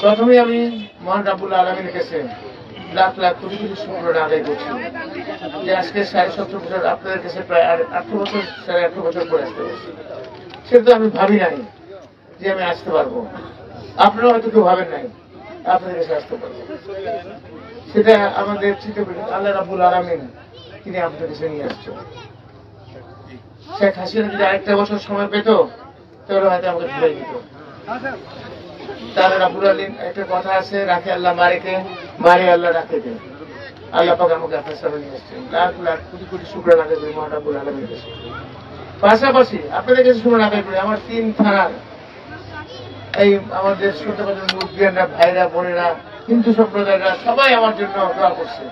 প্রথমে আমি মহান রাব্বুল আলামিনের কাছে লাখ লাখ কোটি কোটি শুকরিয়া আদায় করছি যে আজকে 17.5 বছর আপনাদের কাছে প্রায় 18 বছর 18.5 বছর পরে আসতে পারছি। সেটা আমি ভাবি নাই যে আমি আসতে পারবো, আপনারা হয়তো কেউ ভাবেন নাই আপনাদের কাছে আসতে পারবো। সেটা আমাদের চিন্তা করি আল্লাহ রাব্বুল আলামিন তিনি আপনাদের কাছে নিয়ে আসছেন। শেখ হাসিনা যদি আরেকটা বছর সময় পেত তাহলে হয়তো আমাকে ফিরে দিত। তাহলে রাব্বুল আলামিন একটা কথা আছে, রাখে আল্লাহ মারেকে, মারে আল্লাহ রাখেকে। আল্লাহ পাক আমাকে আপনার সামনে নিয়ে আসছেন, লাখ লাখ কোটি কোটি শুকরিয়া আদায় করি মহান রাব্বুল আলামিনের কাছে। পাশাপাশি আপনাদের কাছে শুকরিয়া আদায় করি আমার 3 থানার এই আমাদের ছোটবাজার মুরব্বিয়ানরা, ভাইরা, বোনেরা, হিন্দু সম্প্রদায়রা সবাই আমার জন্য দোয়া করছে,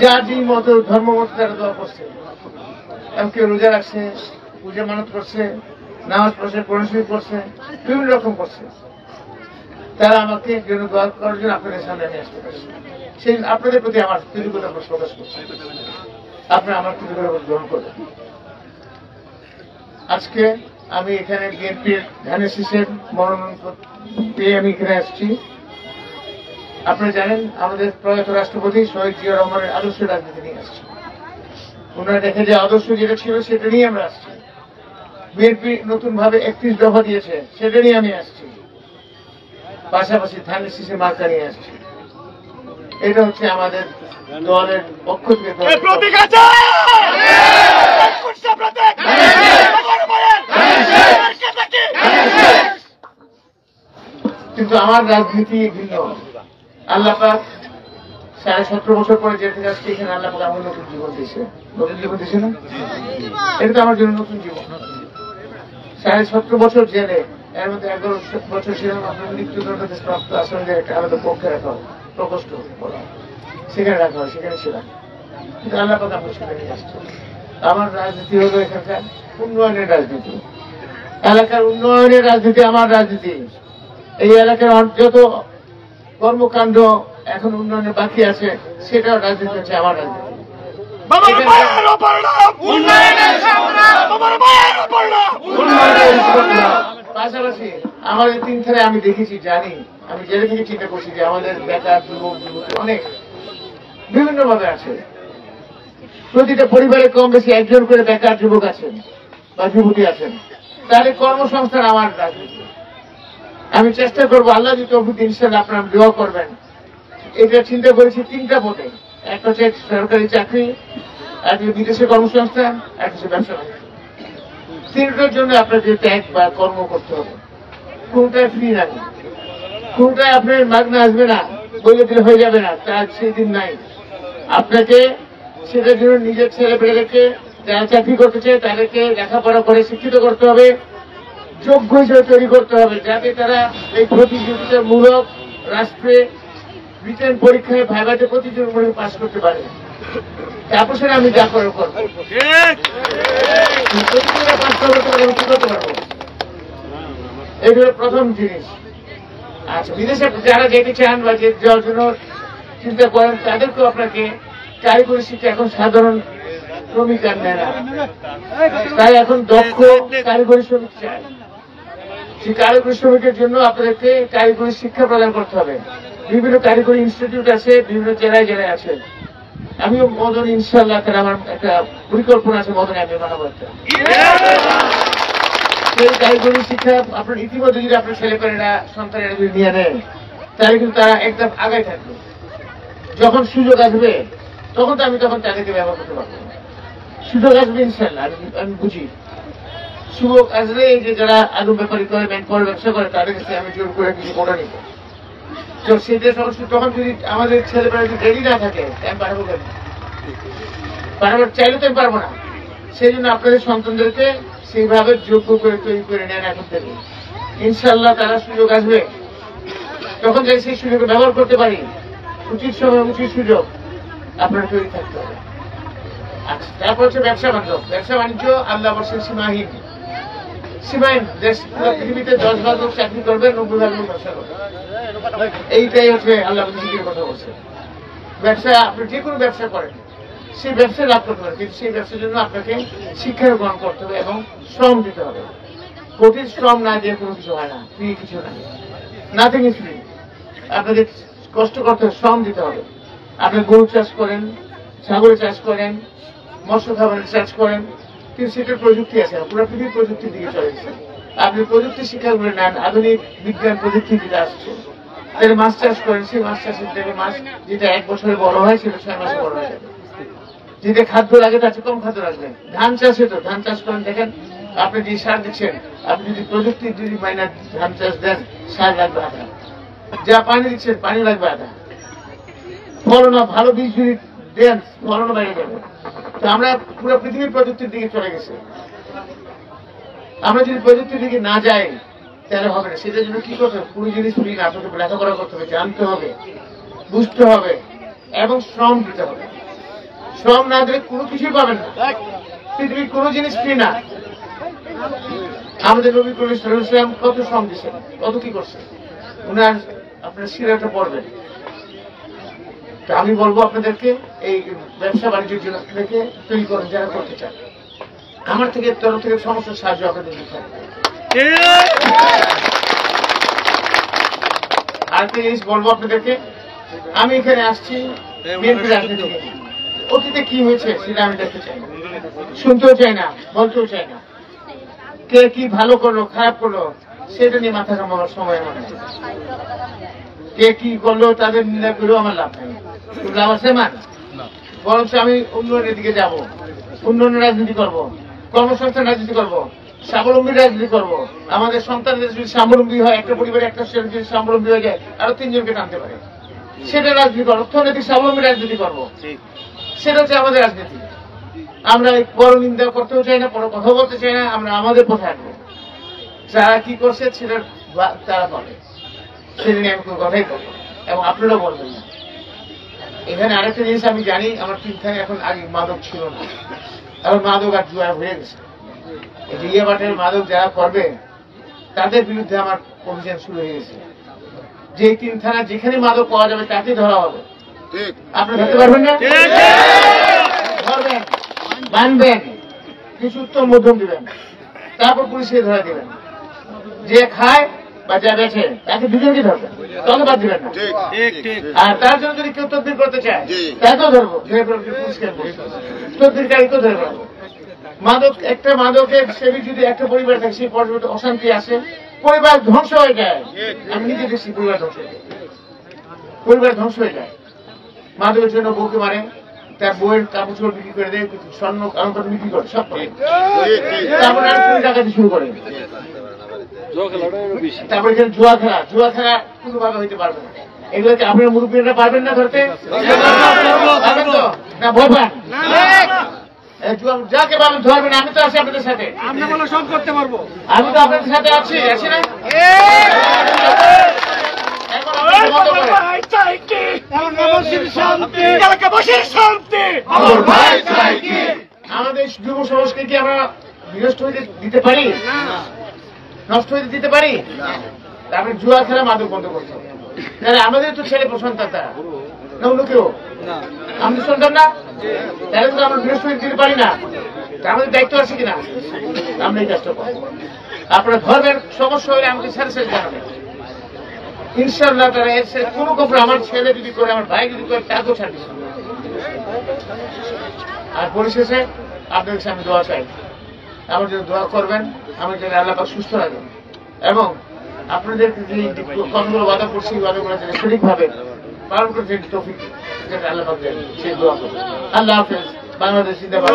যার যে মত ধর্ম মত তারা দোয়া করছে। কেউ রোজা রাখছে, পূজা মানত করছে, নামাজ পড়ছে, কোরআন শরীফ পড়ছে, বিভিন্ন রকম করছে। তারা আমাকে জন্য দোয়া করার জন্য আপনাদের সামনে আমি আসতে পারছি। সেই আপনাদের প্রতি আমার কৃতজ্ঞতা প্রকাশ করছি, আপনারা আমার কৃতজ্ঞতা গ্রহণ করবেন। আজকে আমি এখানে বিএনপির ধানের শীষের মনোনয়ন পেয়ে আমি এখানে আসছি। আপনারা জানেন আমাদের প্রয়াত রাষ্ট্রপতি শহীদ জিয়া রহমানের আদর্শ রাজনীতি নিয়ে আসছি। ওনারা দেখে যে আদর্শ যেটা ছিল সেটা নিয়ে আমরা আসছি। বিএনপি নতুন ভাবে 31 দফা দিয়েছে, সেটা নিয়ে আমি আসছি। পাশাপাশি ধানের শীষে মার্কা নিয়ে আসছি। এটা হচ্ছে আমাদের দলের পক্ষ থেকে। কিন্তু আমার রাজনীতি ভিন্ন। আল্লাহ পাক 17.5 বছর পরে যেতে যাচ্ছে, এখানে আল্লাহ পাক আমার নতুন জীবন দিয়েছে। নতুন জীবন দিয়েছে না? এটা তো আমার জন্য নতুন জীবন। 17.5 বছর জেলে, এর মধ্যে 11 বছর ছিলাম আপনার মৃত্যুদণ্ড প্রাপ্ত আসামিদের একটা আলাদা পক্ষে রাখা হয়, প্রকোষ্ঠ বলা, সেখানে রাখা হয়, সেখানে ছিলাম। কিন্তু আল্লাহ পাক আমার সেখানে নিয়ে আসছে। আমার রাজনীতি হলো এখানকার উন্নয়নের রাজনীতি, এলাকার উন্নয়নের রাজনীতি আমার রাজনীতি। এই এলাকার যত কর্মকাণ্ড এখন উন্নয়নের বাকি আছে সেটাও রাজনীতি হচ্ছে আমার রাজনীতি। পাশাপাশি আমাদের 3 থানায় আমি দেখেছি, জানি, আমি জেলে থেকে চিন্তা করছি যে আমাদের বেকার যুবক যুবতী অনেক বিভিন্ন ভাবে আছে। প্রতিটা পরিবারে কম বেশি একজন করে বেকার যুবক আছেন বা যুবতী আছেন, তাদের কর্মসংস্থান আমার রাজনীতি। আমি চেষ্টা করবো, আল্লাহ যদি তৌফিক ইনশাআল্লাহ আপনারা দোয়া করবেন। এটা চিন্তা করেছি 3টা পদে, একটা হচ্ছে সরকারি চাকরি, একটা বিদেশে কর্মসংস্থান, একটা হচ্ছে ব্যবসা বাণিজ্য। 3টার জন্য আপনাকে ত্যাগ বা কর্ম করতে হবে। কোনটায় ফ্রি নাই, কোনটায় আপনার মাগনা আসবে না, বলে দিলে হয়ে যাবে না, তার সেই দিন নাই। আপনাকে সেটার জন্য নিজের ছেলে পেলেকে যারা চাকরি করতে চায় তাদেরকে লেখাপড়া করে শিক্ষিত করতে হবে, যোগ্য হিসেবে তৈরি করতে হবে, যাতে তারা এই প্রতিযোগিতামূলক রাষ্ট্রে রিটেন পরীক্ষায় ভাইভাতে প্রতিযোগিতামূলক পাস করতে পারে। তারপর সেটা আমি যা করে করবো, পাস করতে পারবো। এইগুলো প্রথম জিনিস। আচ্ছা, বিদেশে যারা যেতে চান বা যাওয়ার জন্য চিন্তা করেন তাদেরকেও আপনাকে কারিগরি শিক্ষা এখন সাধারণ শ্রমিক আর নেয় না, তাই এখন দক্ষ কারিগরি শ্রমিক চায়। সেই কারিগরি শ্রমিকের জন্য আপনাদেরকে কারিগরি শিক্ষা প্রদান করতে হবে। বিভিন্ন কারিগরি ইনস্টিটিউট আছে, বিভিন্ন জেলায় জেলায় আছে। আমিও মদন ইনশাআল্লাহ আমার একটা পরিকল্পনা আছে, মদনে আমি বানাবো একটা। সেই কারিগরি শিক্ষা আপনার ইতিমধ্যে যদি আপনার ছেলেপেলেরা সন্তানেরা যদি নিয়ে নেয় তাহলে কিন্তু তারা একদম আগায় থাকবে। যখন সুযোগ আসবে তখন তো আমি তাদেরকে ব্যবহার করতে পারবো। সুযোগ আসবে ইনশাআল্লাহ, আমি বুঝি। সুযোগ আসলে এই যে যারা আলু ব্যাপারী করে, ব্যাংক করে, ব্যবসা করে, তাদের কাছে আমি জোর করে কিছু কোটা নিব। তো সেটা সমস্ত তখন যদি আমাদের ছেলেপেলে যদি রেডি না থাকে আমি পারবো কেন? পারাবার চাইলে তো আমি পারবো না। সেই জন্য আপনাদের সন্তানদেরকে সেইভাবে যোগ্য করে তৈরি করে নেন এখন থেকে। ইনশাআল্লাহ তারা সুযোগ আসবে, তখন যাই সেই সুযোগ ব্যবহার করতে পারি। উচিত সময় উচিত সুযোগ আপনার তৈরি থাকতে হবে। আচ্ছা, তারপর হচ্ছে ব্যবসা বাণিজ্য। ব্যবসা বাণিজ্য আল্লাহ বলছেন সীমাহীন। সীমাহীন দেশ পৃথিবীতে 10 ভাগ লোক চাকরি করবে, 90 ভাগ লোক ব্যবসা করবে। এইটাই হচ্ছে আল্লাহ জিকির কথা বলছে। ব্যবসা আপনি যে কোনো ব্যবসা করেন, সেই ব্যবসায় লাভ করতে পারেন, কিন্তু সেই ব্যবসার জন্য আপনাকে শিক্ষা গ্রহণ করতে হবে এবং শ্রম দিতে হবে। কঠিন শ্রম না দিয়ে কোনো কিছু হয় না, ফ্রি কিছু নাই। Nothing is free. আপনাদের কষ্ট করতে হবে, শ্রম দিতে হবে। আপনি গরু চাষ করেন, ছাগল চাষ করেন, মৎস্য খাবারের চাষ করেন, কিন্তু সেটার প্রযুক্তি আছে, পুরো পৃথিবীর প্রযুক্তির দিকে চলে গেছে। আপনি প্রযুক্তি শিক্ষাগুলো নেন, আধুনিক বিজ্ঞান প্রযুক্তি যেটা আসছে, তাহলে মাছ চাষ করেন, সেই মাছ চাষের থেকে মাছ যেটা 1 বছরে বড় হয় সেটা 6 মাসে বড় হয়ে যাবে। যেটা খাদ্য লাগে তার চেয়ে কম খাদ্য লাগবে। ধান চাষে তো ধান চাষ করেন, দেখেন আপনি যে সার দিচ্ছেন, আপনি যদি প্রযুক্তি যদি মাইনা ধান চাষ দেন, সার লাগবে আধা, যা পানি দিচ্ছেন পানি লাগবে আধা, ফলনা ভালো বীজ যদি দেন ফলনও বেড়ে যাবে। তো আমরা পুরো পৃথিবীর প্রযুক্তির দিকে চলে গেছে। আমরা যদি প্রযুক্তির দিকে না যাই তাহলে হবে না। সেটার জন্য কি করতে হবে? পুরো জিনিস ফ্রি না, আপনাকে লেখাপড়া করতে হবে, জানতে হবে, বুঝতে হবে এবং শ্রম দিতে হবে। শ্রম না দিলে কোনো কিছুই পাবেন না। পৃথিবীর কোনো জিনিস ফ্রি না। আমাদের নবী করিম সাল্লাল্লাহু আলাইহি ওয়াসাল্লাম কত শ্রম দিচ্ছেন, কত কি করছেন, উনার আপনার সিরাটা পড়বেন। তো আমি বলবো আপনাদেরকে এই ব্যবসা বাণিজ্যের জন্য আপনাদেরকে তৈরি করেন যারা করতে চান। আমার থেকে তরফ থেকে সমস্ত সাহায্য আপনাদের দিতে হবে। আরেকটা জিনিস বলবো আপনাদেরকে, আমি এখানে আসছি বিএনপি রাজনীতি নিয়ে। অতীতে কি হয়েছে সেটা আমি দেখতে চাই না, শুনতেও চাই না, বলতেও চাই না। কে কি ভালো করলো খারাপ করলো সেটা নিয়ে মাথা ঘামাবার সময় আমার নেই। কে কি করলো তাদের নিন্দা করেও আমার লাভ নেই, লাভ আছে মান। বরঞ্চ আমি উন্নয়নের দিকে যাব, উন্নয়নের রাজনীতি করব, কর্মসংস্থান রাজনীতি করব, স্বাবলম্বী রাজনীতি করব। আমাদের সন্তানদের যদি স্বাবলম্বী হয়, একটা পরিবারে একটা ছেলে যদি স্বাবলম্বী হয়ে যায়, আরো 3 জনকে টানতে পারে, সেটা রাজনীতি করবো। অর্থনৈতিক স্বাবলম্বী রাজনীতি করবো, সেটা হচ্ছে আমাদের রাজনীতি। আমরা বড় নিন্দা করতেও চাই না, বড় কথা বলতে চাই না, আমরা আমাদের পথে হাঁটবো। যারা কি করছে সেটা তারা পাবে, সেটা নিয়ে আমি কোনো কথাই বলবো এবং আপনারাও বলবেন না। এখানে আরেকটা জিনিস আমি জানি, আমার তিনখানে এখন আগে মাদক ছিল না, এখন মাদক আর জুয়া হয়ে গেছে। ইয়ে বাটের মাদক যারা করবে তাদের বিরুদ্ধে আমার অভিযান শুরু হয়ে গেছে। যে 3 থানা যেখানে মাদক পাওয়া যাবে তাকে ধরা হবে। আপনি ধরতে পারবেন না? ধরবেন, বানবেন, কিছু উত্তম মধ্যম দিবেন, তারপর পুলিশকে ধরা দিবেন। যে খায় বা যা বেছে তাকে দুজনকে ধরবেন, তবে বাদ দিবেন না। আর তার জন্য যদি কেউ তদবির করতে চায় তাকেও ধরবো, পুলিশকে তদবিরকারীকেও ধরে পারবো। মাদক একটা মাদকের সেবী যদি একটা পরিবার থাকে, সেই পরিবারে অশান্তি আসে, পরিবার ধ্বংস হয়ে যায়। আমি নিজে দেখছি পরিবার ধ্বংস হয়ে যায়, পরিবার ধ্বংস হয়ে যায়। মাদকের জন্য বউকে মারে, তার বউয়ের কাপড় চোপড় বিক্রি করে দেয়, স্বর্ণ কারণ বিক্রি করে, সব করে। তারপরে আর চুরি ডাকাতি শুরু করে, তারপরে এখানে জুয়া খেলা, জুয়া খেলা কোনোভাবে হইতে পারবে না। এগুলোকে আপনার মুরব্বীরা পারবেন না ধরতে? পারবেন তো না? ভয় পান? যাকে পাবেন ধরবেন, আমি তো আছি আপনাদের সাথে, সব করতে পারবো। আমি তো আপনাদের সাথে আছি, আছি না? আমাদের যুব সমাজকে কি আমরা বিনষ্ট হইতে দিতে পারি? নষ্ট হইতে দিতে পারি? তারপরে জুয়া খেলা মাদক বন্ধ করতে হবে। আমাদের তো ছেলে সন্তান, তারা না অন্য কেউ, আমাদের সন্তান না, তাহলে তো আমরা বিনষ্ট হইতে দিতে পারি না। আমাদের দায়িত্ব আছে কিনা? আমরা এই কাজটা করবো। আপনারা ধর্মের সমস্যা হলে আমাকে সাথে সাথে জানাবেন, ইনশাআল্লাহ তারা এর সাথে কোনো খবর, আমার ছেলে যদি করে, আমার ভাই যদি করে, তাকেও ছাড় দিচ্ছে। আর পরিশেষে আপনাদের সামনে দোয়া চাই, আমার জন্য দোয়া করবেন, আমার জন্য আল্লাহ পাক সুস্থ রাখবেন এবং আপনাদের যে কতগুলো ওয়াদা করছি, ওয়াদাগুলো যেন সঠিকভাবে পালন করতে তৌফিক যেটা আল্লাহ পাক দেন, সেই দোয়া করবেন। আল্লাহ হাফেজ। বাংলাদেশ জিন্দাবাদ।